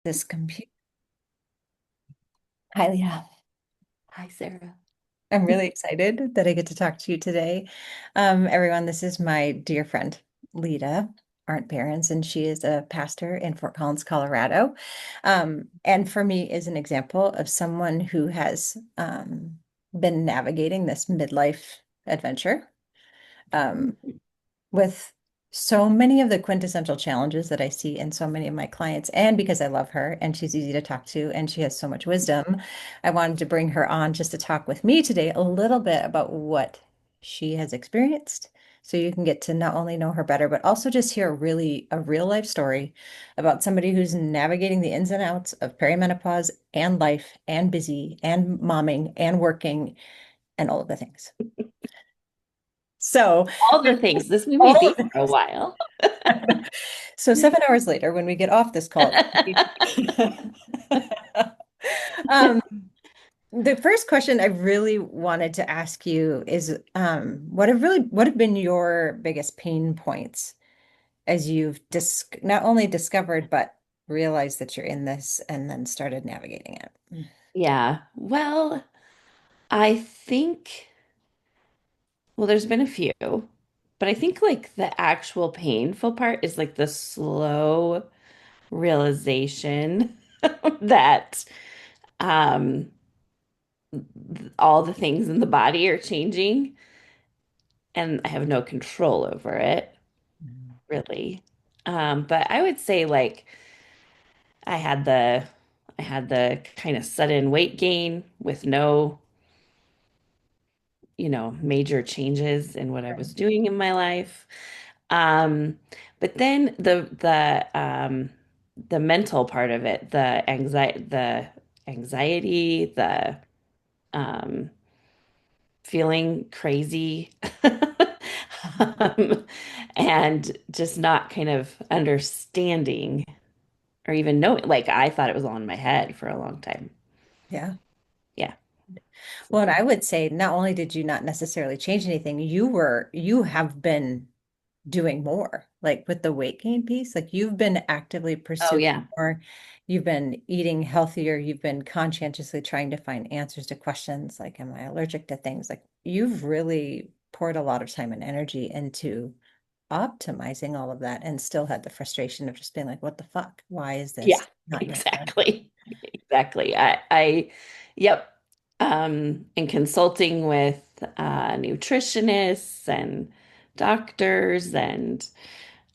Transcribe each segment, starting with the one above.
This computer. Hi, Leah. Hi, Sarah. I'm really excited that I get to talk to you today. Everyone, this is my dear friend, Leta Arndt Behrens, and she is a pastor in Fort Collins, Colorado. And for me is an example of someone who has been navigating this midlife adventure. Um, with so many of the quintessential challenges that I see in so many of my clients. And because I love her and she's easy to talk to and she has so much wisdom, I wanted to bring her on just to talk with me today a little bit about what she has experienced. So you can get to not only know her better, but also just hear a real life story about somebody who's navigating the ins and outs of perimenopause and life and busy and momming and working and all of the things. So All the things. This we may all be of for a while. So 7 hours later, when we get off this call, um, the first question I really wanted to ask you is, what have been your biggest pain points as you've not only discovered but realized that you're in this and then started navigating it? Yeah. Well, I think, well, there's been a few, but I think like the actual painful part is like the slow realization that um all the things in the body are changing and I have no control over it, really. But I would say like I had the I had the kind of sudden weight gain with no, major changes in what I Right. was doing in my life. Um, but then the mental part of it, the anxiety, the um feeling crazy, um, and just not kind of understanding or even knowing. Like I thought it was all in my head for a long time. Yeah. Yeah. Well, and So, I would say not only did you not necessarily change anything, you have been doing more, like with the weight gain piece, like you've been actively oh pursuing yeah. more, you've been eating healthier, you've been conscientiously trying to find answers to questions like, am I allergic to things? Like you've really poured a lot of time and energy into optimizing all of that and still had the frustration of just being like, what the fuck? Why is Yeah, this not getting better? exactly. Exactly. Yep. In consulting with nutritionists and doctors and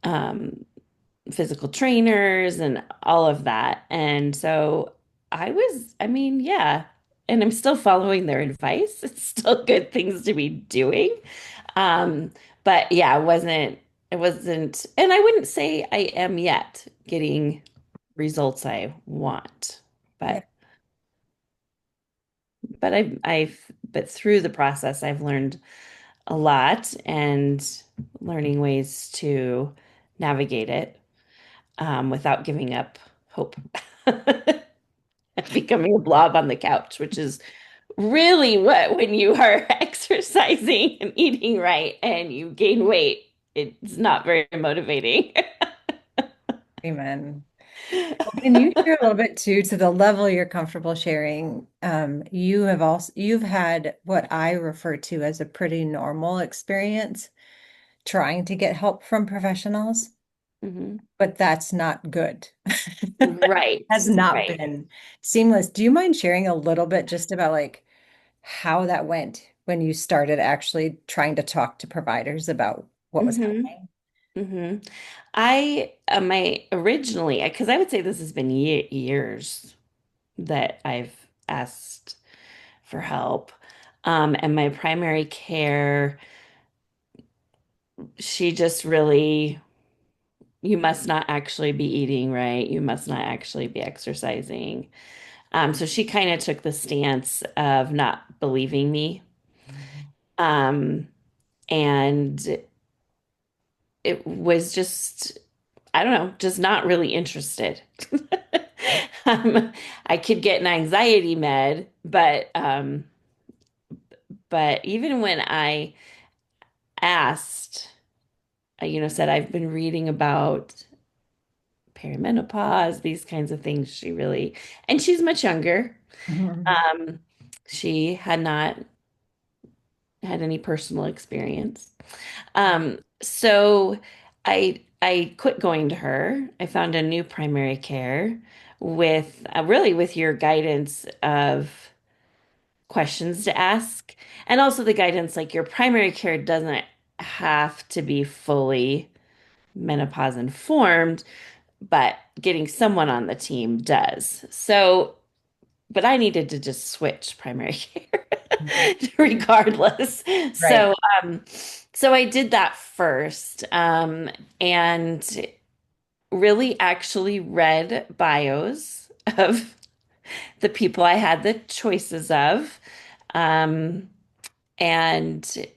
um, physical trainers and all of that. And so I mean, yeah, and I'm still following their advice. It's still good things to be doing. Um, but yeah, it wasn't, and I wouldn't say I am yet getting results I want. Yeah. But but through the process I've learned a lot and learning ways to navigate it without giving up hope. Becoming a blob on the couch, which is really what when you are exercising and eating right and you gain weight, it's not very motivating. Amen. Can you share a little bit too, to the level you're comfortable sharing? You've had what I refer to as a pretty normal experience trying to get help from professionals, Mhm. but that's not good. Right, Has not right. been seamless. Do you mind sharing a little bit just about like how that went when you started actually trying to talk to providers about what was hmm happening? hmm I originally, because I would say this has been years that I've asked for help. And my primary care, she just really, you must not actually be eating right. You must not actually be exercising. So she kind of took the stance of not believing me. Um, and it was just, I don't know, just not really interested. I could get an anxiety med, but even when I asked, said I've been reading about perimenopause, these kinds of things. And she's much younger. Mhm. Um, she had not had any personal experience. So I quit going to her. I found a new primary care with really with your guidance of questions to ask, and also the guidance like your primary care doesn't have to be fully menopause informed, but getting someone on the team does. So, but I needed to just switch primary care regardless. Right. Um, so I did that first, and really actually read bios of the people I had the choices of, um, and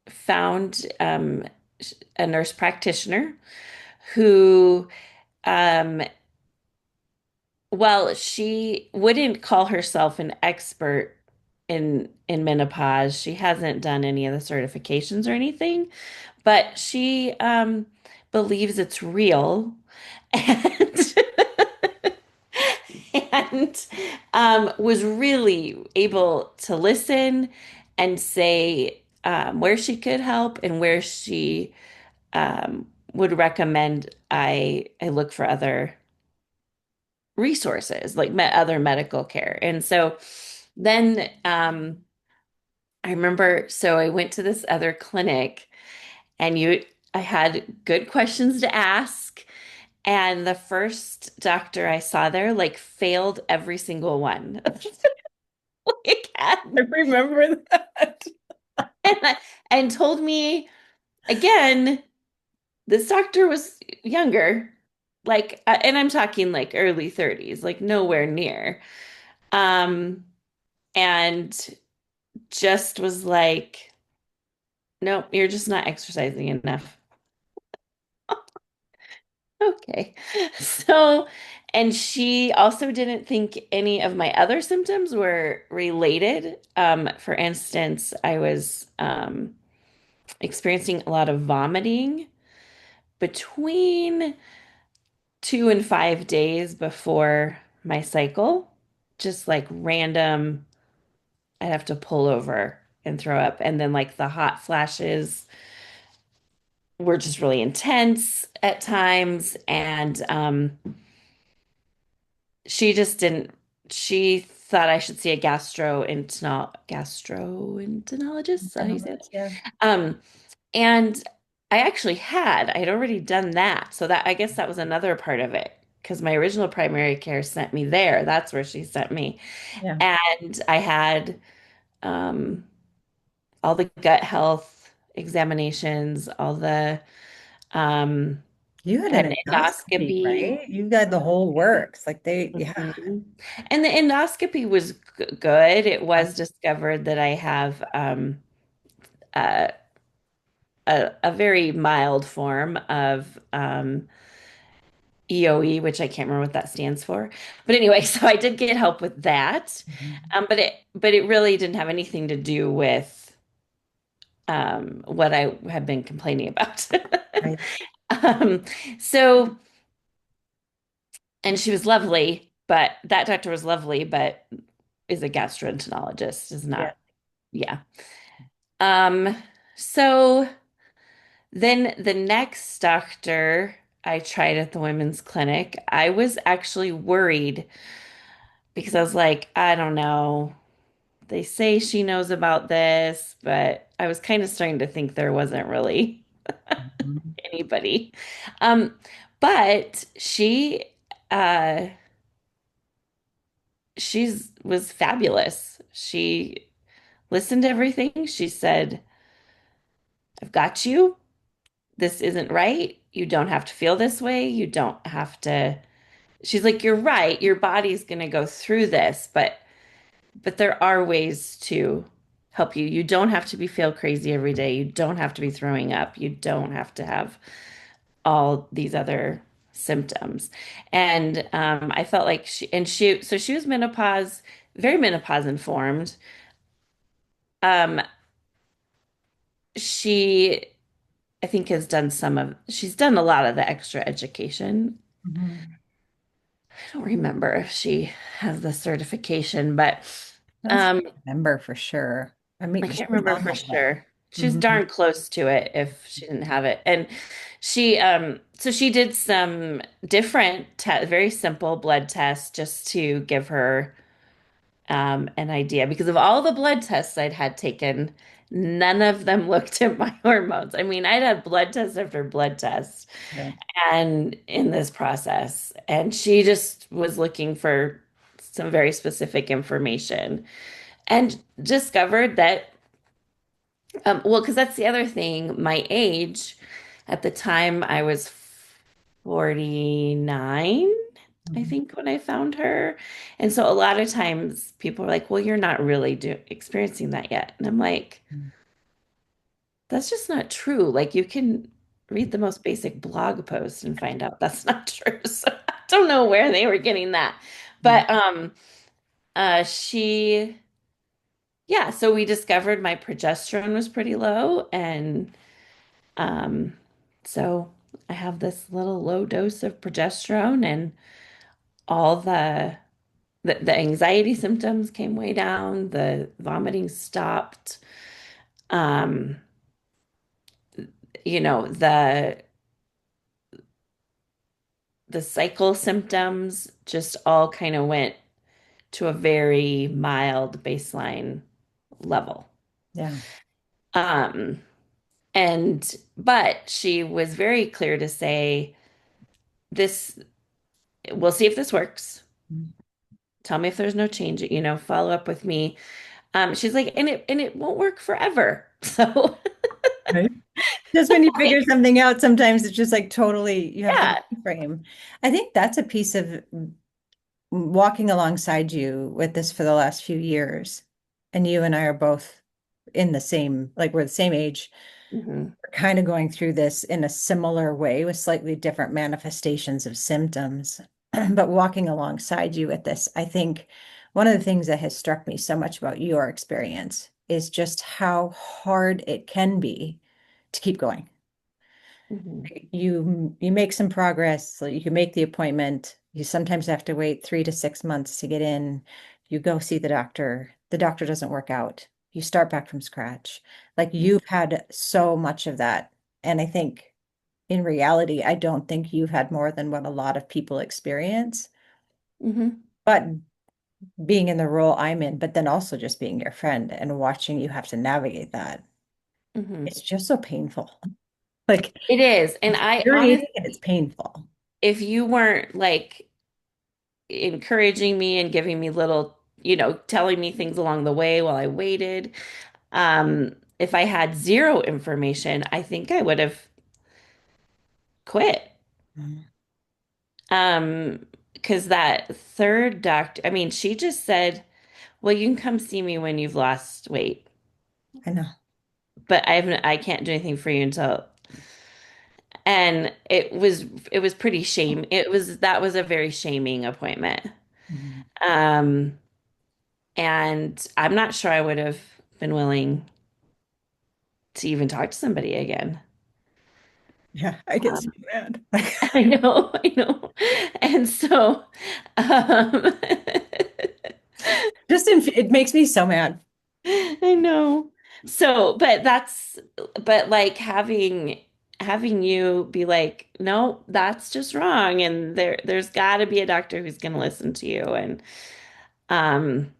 found a nurse practitioner who, um, well, she wouldn't call herself an expert in menopause. She hasn't done any of the certifications or anything, but she believes it's real and and was really able to listen and say where she could help and where she would recommend I look for other resources, like other medical care. And so then I remember, so I went to this other clinic and I had good questions to ask. And the first doctor I saw there like failed every single one. Like, I remember that. and, and told me again, this doctor was younger, like, and I'm talking like early 30s, like nowhere near. Um, and just was like, nope, you're just not exercising enough. Okay. So, and she also didn't think any of my other symptoms were related. For instance, I was experiencing a lot of vomiting between 2 and 5 days before my cycle, just like random, I'd have to pull over and throw up. And then like the hot flashes were just really intense at times. And she just didn't, she thought I should see a gastroenterologist. Is that how you say it? Yeah. Um, and I'd already done that. So that I guess that was another part of it because my original primary care sent me there. That's where she sent me. Yeah. And I had um, all the gut health examinations, all the um, You had I had an an endoscopy, endoscopy. right? You got the whole works. Like they, yeah. Mhm. And the endoscopy was good. It was discovered that I have a, a very mild form of EOE, which I can't remember what that stands for. But anyway, so I did get help with that. Mhm. But it really didn't have anything to do with what I had been complaining about. Right. Um, so, and she was lovely, but that doctor was lovely, but is a gastroenterologist, is Yeah. not, yeah. Um, so then the next doctor I tried at the women's clinic, I was actually worried because I was like, I don't know. They say she knows about this, but I was kind of starting to think there wasn't really Mhm. anybody. Um, but uh she's was fabulous. She listened to everything. She said, I've got you. This isn't right. You don't have to feel this way. You don't have to. She's like, you're right. Your body's going to go through this, but there are ways to help you. You don't have to be feel crazy every day. You don't have to be throwing up. You don't have to have all these other symptoms. And I felt like so she was menopause, very menopause informed. Um, she, I think, she's done a lot of the extra education Mhm. I don't remember if she has the certification, but That's um, remember for sure. I I mean, can't she's remember on for the list. sure. She's Mhm. darn close to it if she didn't have it. And so she did some different, te very simple blood tests just to give her an idea because of all the blood tests I'd had taken, none of them looked at my hormones. I mean, I'd had blood test after blood test Yeah. and in this process, and she just was looking for some very specific information and discovered that well, because that's the other thing, my age at the time I was 49, I Mhm. think, when I found her. And so a lot of times people are like, well, you're not really experiencing that yet. And I'm like, that's just not true. Like you can read the most basic blog post and find out that's not true. So I don't know where they were getting that. Mhm. But she yeah, so we discovered my progesterone was pretty low and um so I have this little low dose of progesterone and all the anxiety symptoms came way down, the vomiting stopped. Um, you know, the cycle symptoms just all kind of went to a very mild baseline level. Yeah. Um, but she was very clear to say, this, we'll see if this works. Mhm. Tell me if there's no change, follow up with me. She's like, and it won't work forever. So Right. Just when you figure something out, sometimes it's just like totally, you have the yeah. frame. I think that's a piece of walking alongside you with this for the last few years. And you and I are both in the same, like we're the same age. Mhm. We're kind of going through this in a similar way with slightly different manifestations of symptoms. But walking alongside you with this, I think one of the things that has struck me so much about your experience is just how hard it can be to keep going. Mhm. You make some progress, so you can make the appointment. You sometimes have to wait 3 to 6 months to get in. You go see the doctor. The doctor doesn't work out. You start back from scratch. Like you've had so much of that. And I think in reality, I don't think you've had more than what a lot of people experience. Mhm. But being in the role I'm in, but then also just being your friend and watching you have to navigate that, Mhm. it's just so painful. Like It is. And it's I infuriating and it's honestly, painful. if you weren't like encouraging me and giving me little, telling me things along the way while I waited, if I had zero information, I think I would have quit. Mhm. Because that third doctor, I mean, she just said, well, you can come see me when you've lost weight, I know. but I can't do anything for you until, and it was pretty that was a very shaming appointment. Mhm. Um, and I'm not sure I would have been willing to even talk to somebody again. Yeah, I get so Um, mad. I know. And so, um, It makes me so mad. I know. So, but like having you be like, no, that's just wrong, and there's got to be a doctor who's going to listen to you, um,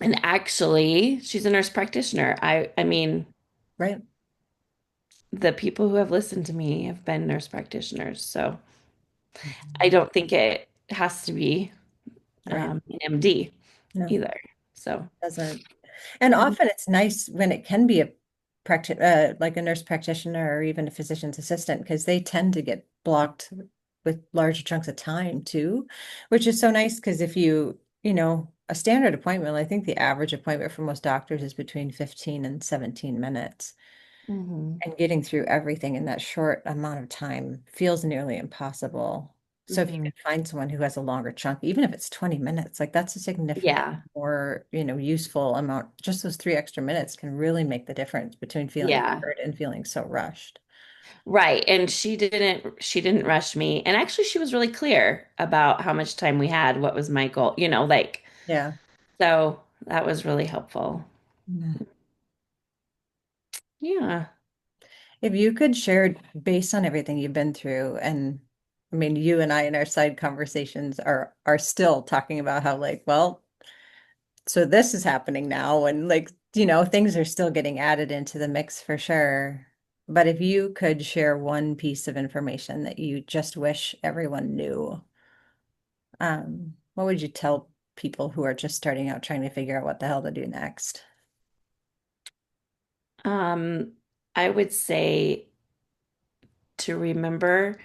and actually, she's a nurse practitioner. I mean, Right. the people who have listened to me have been nurse practitioners, so I Mhm. don't think it has to be Right. an MD No, either. So, doesn't. And mhm, often it's nice when it can be a like a nurse practitioner or even a physician's assistant, because they tend to get blocked with large chunks of time too, which is so nice because if a standard appointment, I think the average appointment for most doctors is between 15 and 17 minutes. mhm, And getting through everything in that short amount of time feels nearly impossible. So if you mhm. can find someone who has a longer chunk, even if it's 20 minutes, like that's a significant Yeah, more, useful amount. Just those 3 extra minutes can really make the difference between feeling yeah. hurt and feeling so rushed. Right. And she didn't rush me. And actually she was really clear about how much time we had, what was my goal, like Yeah. so that was really helpful. Yeah. Yeah. If you could share based on everything you've been through, and I mean, you and I in our side conversations are still talking about how like, well, so this is happening now, and like, things are still getting added into the mix for sure. But if you could share one piece of information that you just wish everyone knew, what would you tell people who are just starting out trying to figure out what the hell to do next? Um, I would say to remember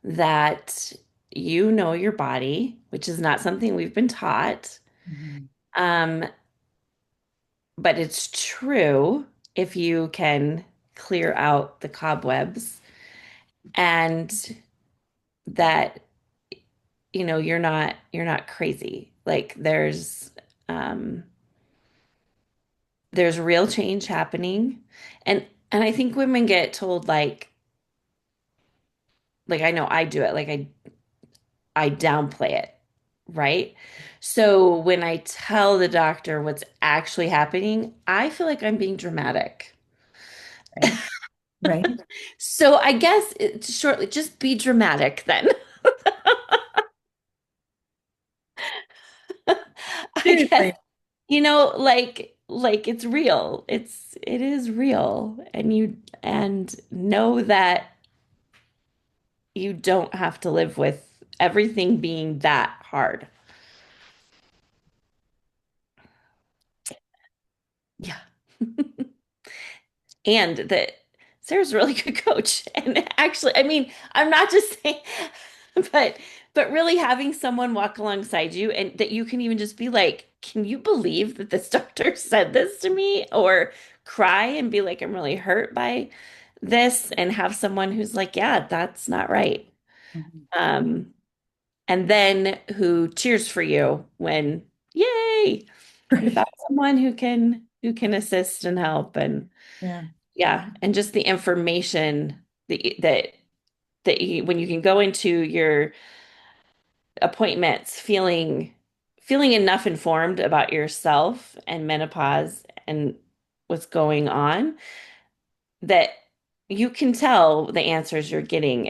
that you know your body, which is not something we've been taught. Mhm. Um, but it's true if you can clear out the cobwebs and that you're not crazy. Like um there's real change happening. And I think women get told like I know I do it, like I downplay it, right? So when I tell the doctor what's actually happening, I feel like I'm being dramatic. Right. Right. So I guess shortly, just be dramatic then. I guess, Seriously. like it's real. It is real. And know that you don't have to live with everything being that hard. Yeah. And that Sarah's a really good coach. And actually, I mean, I'm not just saying, but really having someone walk alongside you and that you can even just be like, can you believe that this doctor said this to me? Or cry and be like, I'm really hurt by this, and have someone who's like, yeah, that's not right. Mhm. Um, and then who cheers for you when, yay, you Right. found someone who can assist and help. And Yeah. yeah, and just the information that when you can go into your appointments feeling enough informed about yourself and menopause and what's going on, that you can tell the answers you're getting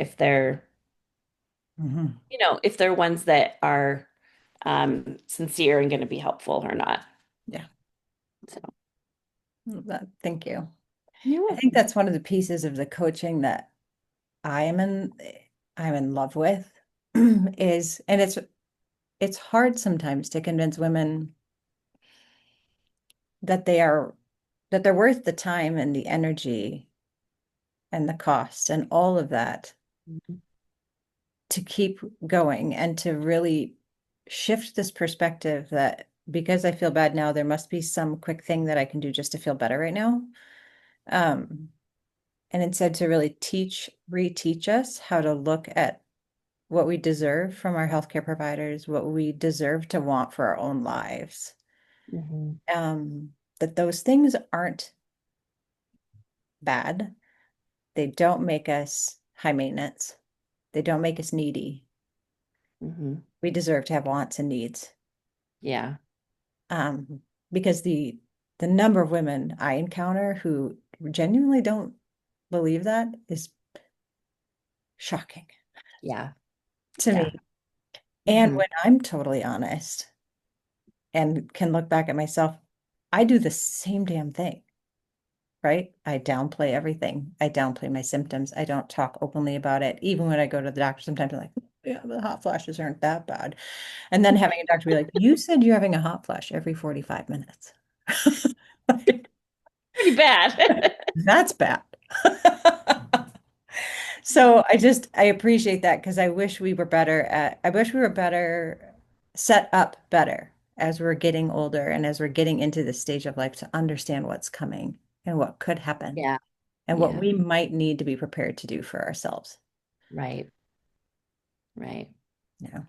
Mhm. if they're ones that are sincere and going to be helpful or not. Yeah. So Thank you. you're I think welcome. that's one of the pieces of the coaching that I am in I'm in love with is, and it's hard sometimes to convince women that they're worth the time and the energy and the cost and all of that Mhm. to keep going and to really shift this perspective that because I feel bad now, there must be some quick thing that I can do just to feel better right now. Um, and instead to really reteach us how to look at what we deserve from our healthcare providers, what we deserve to want for our own lives. Mhm. That those things aren't bad. They don't make us high maintenance. They don't make us needy. Mhm. We deserve to have wants and needs. Yeah. Um, because the number of women I encounter who genuinely don't believe that is shocking Yeah. to Yeah. me. And Mhm. when I'm totally honest and can look back at myself, I do the same damn thing, right? I downplay everything. I downplay my symptoms. I don't talk openly about it. Even when I go to the doctor, sometimes I'm like, yeah, the hot flashes aren't that bad. And then having a doctor be like, you said you're having a hot flash every 45 minutes. Like, Pretty bad. that's bad. So I appreciate that because I wish we were better set up better as we're getting older and as we're getting into this stage of life to understand what's coming and what could happen Yeah. and what Yeah. we might need to be prepared to do for ourselves. Right. Right. Yeah.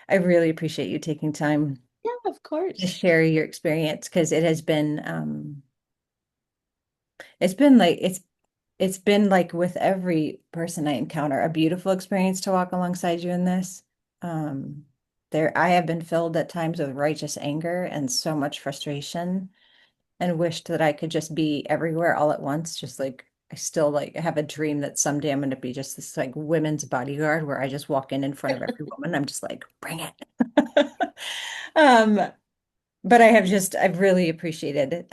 I really appreciate you taking time Yeah, of to course. share your experience because it's been like it's been like with every person I encounter, a beautiful experience to walk alongside you in this. Um, I have been filled at times with righteous anger and so much frustration and wished that I could just be everywhere all at once. Just like I still like have a dream that someday I'm going to be just this like women's bodyguard where I just walk in front of every woman. I'm just like, bring it. Um, but I've really appreciated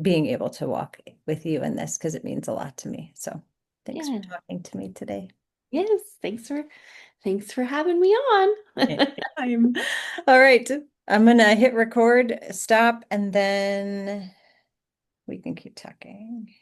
being able to walk with you in this because it means a lot to me. So thanks for Yeah. talking to me today. Yes. Thanks for having me on. Anytime. All right. I'm gonna hit record, stop, and then we can keep talking.